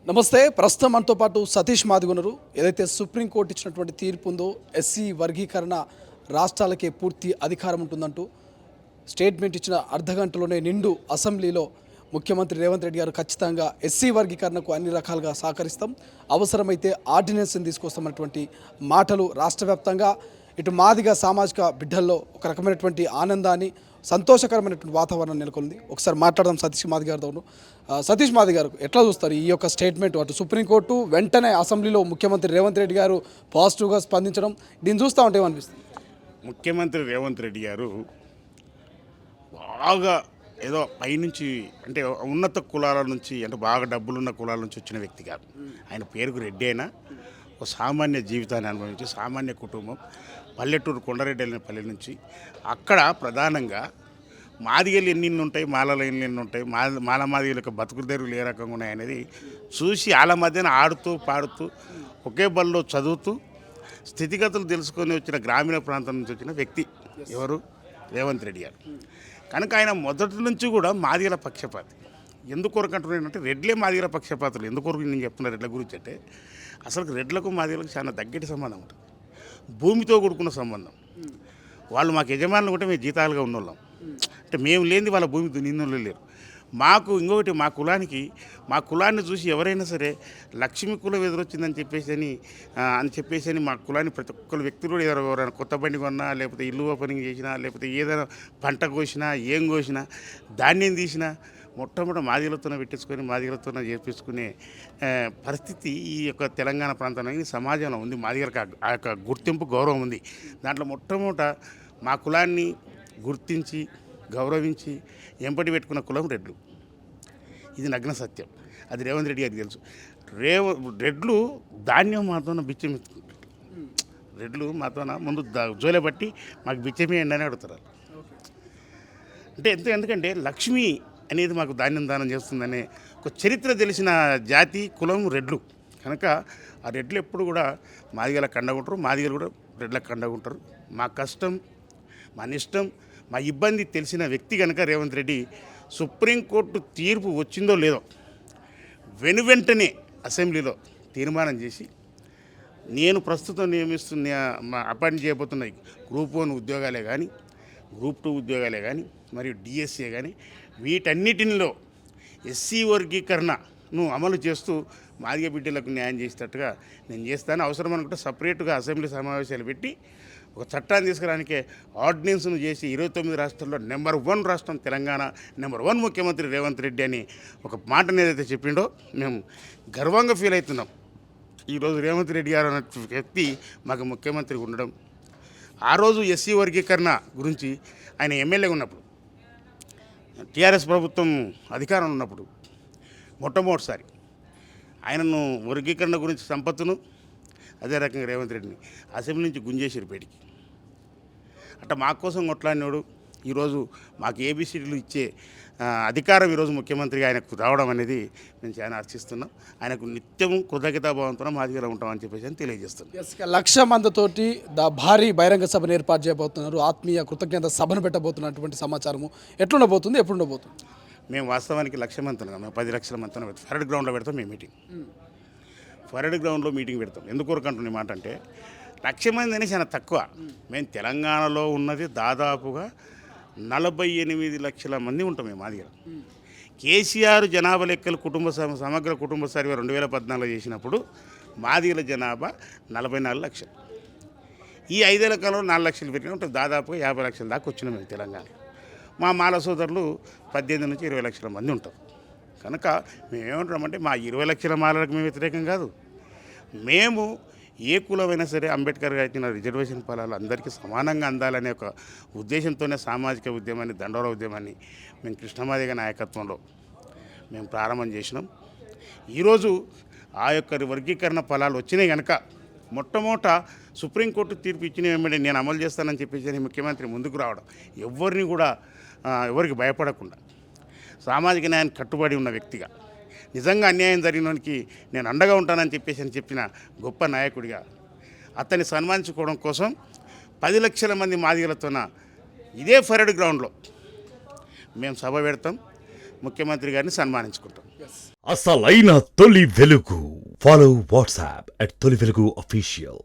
నమస్తే. ప్రస్తుతం మనతో పాటు సతీష్ మాదిగొనరు. ఏదైతే సుప్రీంకోర్టు ఇచ్చినటువంటి తీర్పు ఉందో ఎస్సీ వర్గీకరణ రాష్ట్రాలకే పూర్తి అధికారం ఉంటుందంటూ స్టేట్మెంట్ ఇచ్చిన అర్ధగంటలోనే నిండు అసెంబ్లీలో ముఖ్యమంత్రి రేవంత్ రెడ్డి గారు ఖచ్చితంగా ఎస్సీ వర్గీకరణకు అన్ని రకాలుగా సహకరిస్తాం, అవసరమైతే ఆర్డినెన్స్ని తీసుకొస్తామన్నటువంటి మాటలు రాష్ట్ర వ్యాప్తంగా ఇటు మాదిగ సామాజిక బిడ్డల్లో ఒక రకమైనటువంటి ఆనందాన్ని, సంతోషకరమైనటువంటి వాతావరణం నెలకొంది. ఒకసారి మాట్లాడదాం సతీష్ మాది గారితో. సతీష్ మాది గారు ఎట్లా చూస్తారు ఈ యొక్క స్టేట్మెంట్? అటు సుప్రీంకోర్టు వెంటనే అసెంబ్లీలో ముఖ్యమంత్రి రేవంత్ రెడ్డి గారు పాజిటివ్గా స్పందించడం, దీన్ని చూస్తూ ఉంటే ఏమనిపిస్తుంది? ముఖ్యమంత్రి రేవంత్ రెడ్డి గారు బాగా ఏదో పైనుంచి అంటే ఉన్నత కులాల నుంచి అంటే బాగా డబ్బులున్న కులాల నుంచి వచ్చిన వ్యక్తి కాదు. ఆయన పేరుకు రెడ్డి అయినా ఒక సామాన్య జీవితాన్ని అనుభవించి సామాన్య కుటుంబం పల్లెటూరు కొండరెడ్డి అనే పల్లె నుంచి అక్కడ ప్రధానంగా మాదిగలు ఎన్ని ఉంటాయి, మాలలు ఎన్ని ఉంటాయి, మాల మాదిగల యొక్క బతుకుదెరువులు ఏ రకంగా ఉన్నాయనేది చూసి వాళ్ళ మధ్యన ఆడుతూ పాడుతూ ఒకే బల్లో చదువుతూ స్థితిగతులు తెలుసుకొని వచ్చిన గ్రామీణ ప్రాంతం నుంచి వచ్చిన వ్యక్తి ఎవరు? రేవంత్ రెడ్డి గారు. కనుక ఆయన మొదటి నుంచి కూడా మాదిగల పక్షపాతి. ఎందుకొరకు అంటున్నానంటే రెడ్లే మాదిగల పక్షపాతులు. ఎందుకొరకు నేను చెప్తున్నా రెడ్ల గురించి అంటే అసలు రెడ్లకు మాదిగలకు చాలా దగ్గటి సంబంధం ఉంటుంది, భూమితో కూడుకున్న సంబంధం. వాళ్ళు మాకు యజమానులు ఉంటే మేము జీతాలుగా ఉన్నోళ్ళం, అంటే మేము లేనిది వాళ్ళ భూమి దున్నినోళ్ళు లేరు. మాకు ఇంకొకటి మా కులాన్ని చూసి ఎవరైనా సరే లక్ష్మీ కులం ఎదురొచ్చిందని చెప్పేసి మా కులాన్ని ప్రతి ఒక్కరు వ్యక్తులు కూడా ఎవరైనా కొత్త బండి కొన్నా, లేకపోతే ఇల్లు ఓపెనింగ్ చేసినా, లేకపోతే ఏదైనా పంట కోసినా, ఏం కోసినా, ధాన్యం తీసినా మొట్టమొదటి మాదిగలతోనే పెట్టించుకొని మాదిగలతోనే చేపించుకునే పరిస్థితి ఈ యొక్క తెలంగాణ ప్రాంతంలో సమాజంలో ఉంది. మాదిగలకు ఆ యొక్క గుర్తింపు, గౌరవం ఉంది. దాంట్లో మొట్టమొదట మా కులాన్ని గుర్తించి గౌరవించి ఎంపటి పెట్టుకున్న కులం రెడ్లు. ఇది నగ్న సత్యం. అది రేవంత్ రెడ్డి గారికి తెలుసు. రెడ్లు ధాన్యం మాతోన బిచ్చం ఎత్తుకుంటారు. రెడ్లు మాతోన ముందు జోలే బట్టి మాకు బిచ్చమేయండి అని అడుగుతారు. అంటే ఎందుకంటే లక్ష్మి అనేది మాకు ధాన్యం దానం చేస్తుందనే ఒక చరిత్ర తెలిసిన జాతి కులం రెడ్లు. కనుక ఆ రెడ్లు ఎప్పుడు కూడా మాదిగలకు కండగుంటారు, మాదిగలు కూడా రెడ్లకు కండగుంటారు. మా కష్టం, మా నిష్టం, మా ఇబ్బంది తెలిసిన వ్యక్తి కనుక రేవంత్ రెడ్డి సుప్రీంకోర్టు తీర్పు వచ్చిందో లేదో వెనువెంటనే అసెంబ్లీలో తీర్మానం చేసి నేను ప్రస్తుతం అపాయింట్ చేయబోతున్న గ్రూప్ 1 ఉద్యోగాలే కానీ, గ్రూప్ 2 ఉద్యోగాలే కానీ, మరియు డిఎస్ఏ కానీ వీటన్నిటిలో ఎస్సీ వర్గీకరణను అమలు చేస్తూ మాదిగ బిడ్డలకు న్యాయం చేసేటట్టుగా నేను చేస్తాను. అవసరం అనుకుంటే సపరేట్గా అసెంబ్లీ సమావేశాలు పెట్టి ఒక చట్టాన్ని తీసుకురానికే ఆర్డినెన్స్ను చేసి 29 రాష్ట్రాల్లో నెంబర్ 1 రాష్ట్రం తెలంగాణ, నెంబర్ 1 ముఖ్యమంత్రి రేవంత్ రెడ్డి అని ఒక మాటను ఏదైతే చెప్పిండో మేము గర్వంగా ఫీల్ అవుతున్నాం. ఈరోజు రేవంత్ రెడ్డి గారు అన్న వ్యక్తి మాకు ముఖ్యమంత్రి ఉండడం, ఆ రోజు ఎస్సీ వర్గీకరణ గురించి ఆయన ఎమ్మెల్యేగా ఉన్నప్పుడు, టీఆర్ఎస్ ప్రభుత్వం అధికారంలో ఉన్నప్పుడు మొట్టమొదటిసారి ఆయనను వర్గీకరణ గురించి సంపత్తును, అదే రకంగా రేవంత్ రెడ్డిని అసెంబ్లీ నుంచి గుంజేసారు బయటికి. అంటే మా కోసం కొట్లాడినోడు ఈరోజు మాకు ఏబిసిడీలు ఇచ్చే అధికారం ఈరోజు ముఖ్యమంత్రిగా ఆయనకు రావడం అనేది మేము చాలా హర్షిస్తున్నాం. ఆయనకు నిత్యము కృతజ్ఞతాభావంతో మాదిగలో ఉంటామని చెప్పేసి అని తెలియజేస్తున్నాం. 1,00,000 మందితోటి భారీ బహిరంగ సభను ఏర్పాటు చేయబోతున్నారు, ఆత్మీయ కృతజ్ఞత సభను పెట్టబోతున్నటువంటి సమాచారము ఎట్లుండబోతుంది, ఎప్పుడుండబోతుంది? మేము వాస్తవానికి 1,00,000 మంది ఉన్నాం. మేము 10 లక్షల మందితో పెడతాం. ఫెరడ్ గ్రౌండ్లో పెడతాం మేము మీటింగ్. ఫెరడ్ గ్రౌండ్లో మీటింగ్ పెడతాం. ఎందుకొరకు అంటున్న మాట అంటే 1,00,000 మంది అనేది చాలా తక్కువ. మేము తెలంగాణలో ఉన్నది దాదాపుగా 48 లక్షల మంది ఉంటాం మేము మాదిగలు. కేసీఆర్ జనాభా లెక్కలు సమగ్ర కుటుంబ సర్వే 2014 చేసినప్పుడు మాదిగల జనాభా 44 లక్షలు. ఈ 5 ఏళ్ల కాలంలో 4 లక్షలు పెరిగినప్పుడు దాదాపుగా 50 లక్షల దాకా వచ్చినాం మేము తెలంగాణ. మా మాల సోదరులు 18 నుంచి 20 లక్షల మంది ఉంటారు. కనుక మేమేమంటామంటే మా 20 లక్షల మాలలకు మేము వ్యతిరేకం కాదు. మేము ఏ కులమైనా సరే అంబేద్కర్ గారు ఇచ్చిన రిజర్వేషన్ ఫలాలు అందరికీ సమానంగా అందాలనే ఒక ఉద్దేశంతోనే సామాజిక ఉద్యమాన్ని, దండోర ఉద్యమాన్ని మేము కృష్ణమాదిగ నాయకత్వంలో మేము ప్రారంభం చేసినాం. ఈరోజు ఆ యొక్క వర్గీకరణ ఫలాలు వచ్చినాయి కనుక మొట్టమొదట సుప్రీంకోర్టు తీర్పు ఇచ్చిన వెంబడి నేను అమలు చేస్తానని చెప్పేసి ముఖ్యమంత్రి ముందుకు రావడం, ఎవరికి భయపడకుండా సామాజిక న్యాయానికి కట్టుబడి ఉన్న వ్యక్తిగా, నిజంగా అన్యాయం జరిగినోనికి నేను అండగా ఉంటానని చెప్పిన గొప్ప నాయకుడిగా అతన్ని సన్మానించుకోవడం కోసం 10 లక్షల మంది మాదిగలతోన ఇదే ఫెరడ్ గ్రౌండ్లో మేము సభ పెడతాం, ముఖ్యమంత్రి గారిని సన్మానించుకుంటాం. అసలైన తొలి వెలుగు. ఫాలో వాట్సాప్ @తొలి వెలుగు official.